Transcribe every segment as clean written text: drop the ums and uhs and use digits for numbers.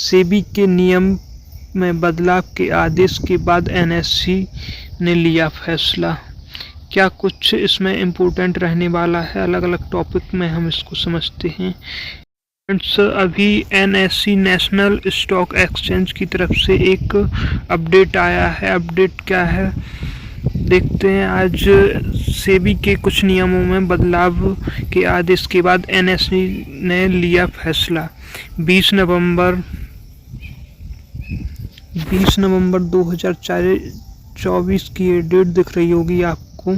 सेबी के नियम में बदलाव के आदेश के बाद एनएससी ने लिया फैसला। क्या कुछ इसमें इम्पोर्टेंट रहने वाला है, अलग अलग टॉपिक में हम इसको समझते हैं। फ्रेंड्स, अभी एनएससी नेशनल स्टॉक एक्सचेंज की तरफ से एक अपडेट आया है। अपडेट क्या है देखते हैं। आज सेबी के कुछ नियमों में बदलाव के आदेश के बाद एनएससी ने लिया फैसला। 20 नवंबर 2024 की ये डेट दिख रही होगी आपको।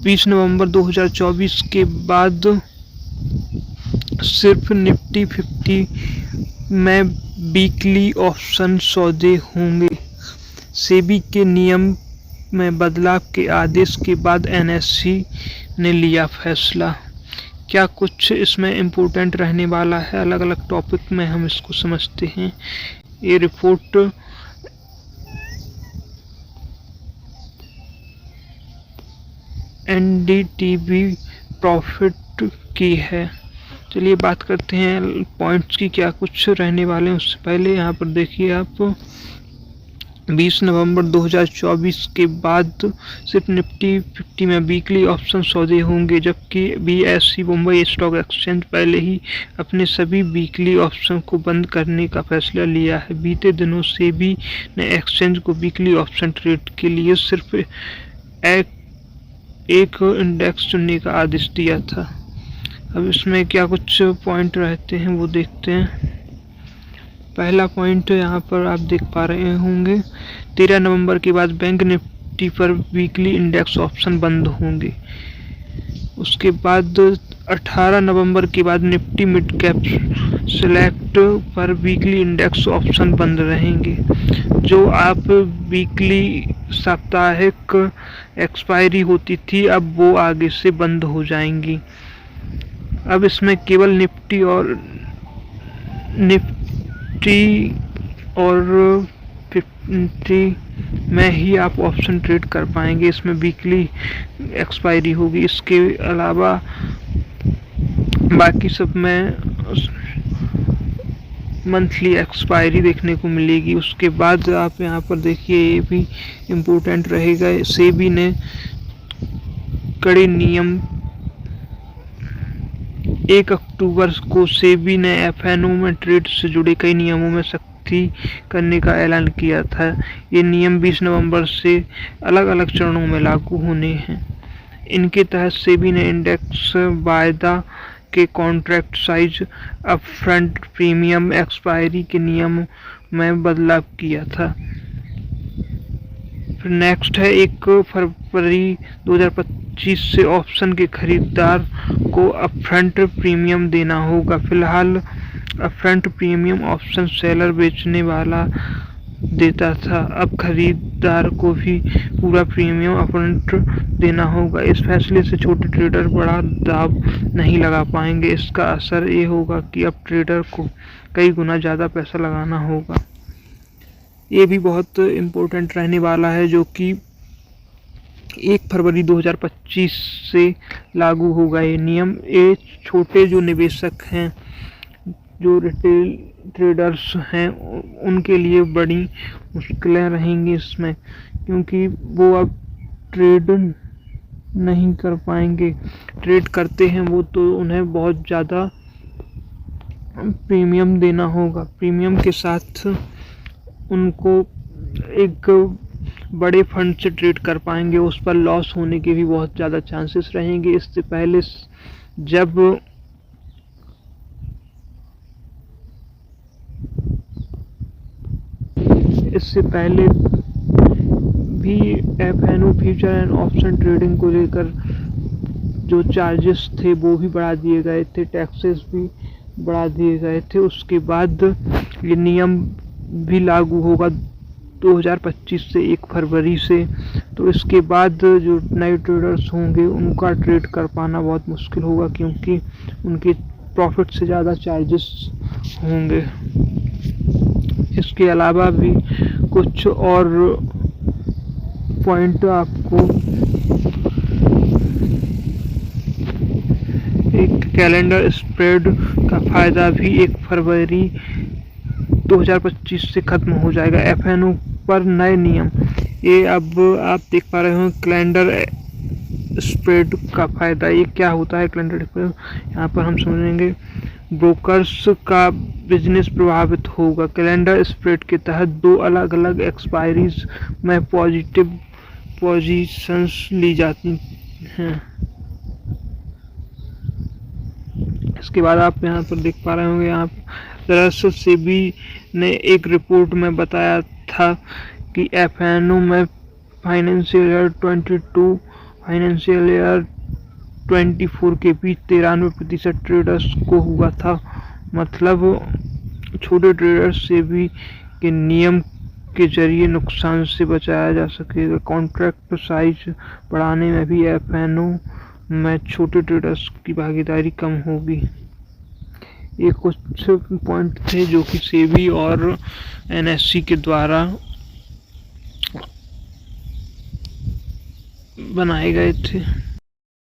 20 नवंबर 2024 के बाद सिर्फ निफ्टी 50 में वीकली ऑप्शन सौदे होंगे। सेबी के नियम में बदलाव के आदेश के बाद एनएससी ने लिया फैसला। क्या कुछ इसमें इम्पोर्टेंट रहने वाला है, अलग अलग टॉपिक में हम इसको समझते हैं। ये रिपोर्ट एनडीटीवी प्रॉफिट की है। चलिए बात करते हैं पॉइंट्स की, क्या कुछ रहने वाले हैं। उससे पहले यहाँ पर देखिए आप, 20 नवंबर 2024 के बाद सिर्फ निफ्टी 50 में वीकली ऑप्शन सौदे होंगे, जबकि बीएसई मुंबई स्टॉक एक्सचेंज पहले ही अपने सभी वीकली ऑप्शन को बंद करने का फैसला लिया है। बीते दिनों सेबी ने एक्सचेंज को वीकली ऑप्शन ट्रेड के लिए सिर्फ एक इंडेक्स चुनने का आदेश दिया था। अब इसमें क्या कुछ पॉइंट रहते हैं वो देखते हैं। पहला पॉइंट यहाँ पर आप देख पा रहे होंगे, 13 नवंबर के बाद बैंक निफ्टी पर वीकली इंडेक्स ऑप्शन बंद होंगे। उसके बाद 18 नवंबर के बाद निफ्टी मिड कैप सेलेक्ट पर वीकली इंडेक्स ऑप्शन बंद रहेंगे। जो आप वीकली साप्ताहिक एक्सपायरी होती थी, अब वो आगे से बंद हो जाएंगी। अब इसमें केवल निफ्टी और 50 में ही आप ऑप्शन ट्रेड कर पाएंगे। इसमें वीकली एक्सपायरी होगी। इसके अलावा बाकी सब में मंथली एक्सपायरी देखने को मिलेगी। उसके बाद आप यहाँ पर देखिए, ये भी इम्पोर्टेंट रहेगा। सेबी ने कड़े नियम 1 अक्टूबर को सेबी ने एफएनओ में ट्रेड से जुड़े कई नियमों में सख्ती करने का ऐलान किया था। ये नियम 20 नवंबर से अलग अलग चरणों में लागू होने हैं। इनके तहत सेबी ने इंडेक्स वायदा के contract size, upfront premium, expiry के नियम में बदलाव किया था। फिर नेक्स्ट है 1 फरवरी 2025 से ऑप्शन के खरीदार को अपफ्रंट प्रीमियम देना होगा। फिलहाल अपफ्रंट प्रीमियम ऑप्शन सेलर बेचने वाला देता था, अब खरीदार को भी पूरा प्रीमियम अपफ्रंट देना होगा। इस फैसले से छोटे ट्रेडर बड़ा दाव नहीं लगा पाएंगे। इसका असर ये होगा कि अब ट्रेडर को कई गुना ज़्यादा पैसा लगाना होगा। ये भी बहुत इम्पोर्टेंट रहने वाला है, जो कि 1 फरवरी 2025 से लागू होगा ये नियम। ये छोटे जो निवेशक हैं, जो रिटेल ट्रेडर्स हैं, उनके लिए बड़ी मुश्किलें रहेंगी इसमें, क्योंकि वो अब ट्रेड नहीं कर पाएंगे। ट्रेड करते हैं वो तो उन्हें बहुत ज़्यादा प्रीमियम देना होगा। प्रीमियम के साथ उनको एक बड़े फंड से ट्रेड कर पाएंगे, उस पर लॉस होने के भी बहुत ज़्यादा चांसेस रहेंगे। इससे पहले भी FNO future and option trading को लेकर जो चार्जेस थे वो भी बढ़ा दिए गए थे, टैक्सेस भी बढ़ा दिए गए थे। उसके बाद ये नियम भी लागू होगा 2025 से 1 फरवरी से। तो इसके बाद जो नए ट्रेडर्स होंगे उनका ट्रेड कर पाना बहुत मुश्किल होगा, क्योंकि उनके प्रॉफिट से ज़्यादा चार्जेस होंगे। इसके अलावा भी कुछ और पॉइंट आपको एक कैलेंडर स्प्रेड का फायदा भी 1 फरवरी 2025 से खत्म हो जाएगा। एफएनओ पर नए नियम, ये अब आप देख पा रहे हो कैलेंडर स्प्रेड का फायदा। ये क्या होता है कैलेंडर स्प्रेड, यहाँ पर हम समझेंगे। ब्रोकर्स का बिजनेस प्रभावित होगा। कैलेंडर स्प्रेड के तहत 2 अलग अलग एक्सपायरीज में पॉजिटिव पोजीशंस ली जाती हैं। इसके बाद आप यहाँ पर देख पा रहे होंगे, यहाँ दरअसल सेबी ने एक रिपोर्ट में बताया था कि एफएनओ में फाइनेंशियल ईयर 22 फाइनेंशियल ईयर 24 के बीच 93% ट्रेडर्स को हुआ था। मतलब छोटे ट्रेडर्स सेबी के नियम के जरिए नुकसान से बचाया जा सकेगा। कॉन्ट्रैक्ट साइज बढ़ाने में भी एफएनओ में छोटे ट्रेडर्स की भागीदारी कम होगी। ये कुछ पॉइंट थे जो कि सेबी और एनएससी के द्वारा बनाए गए थे।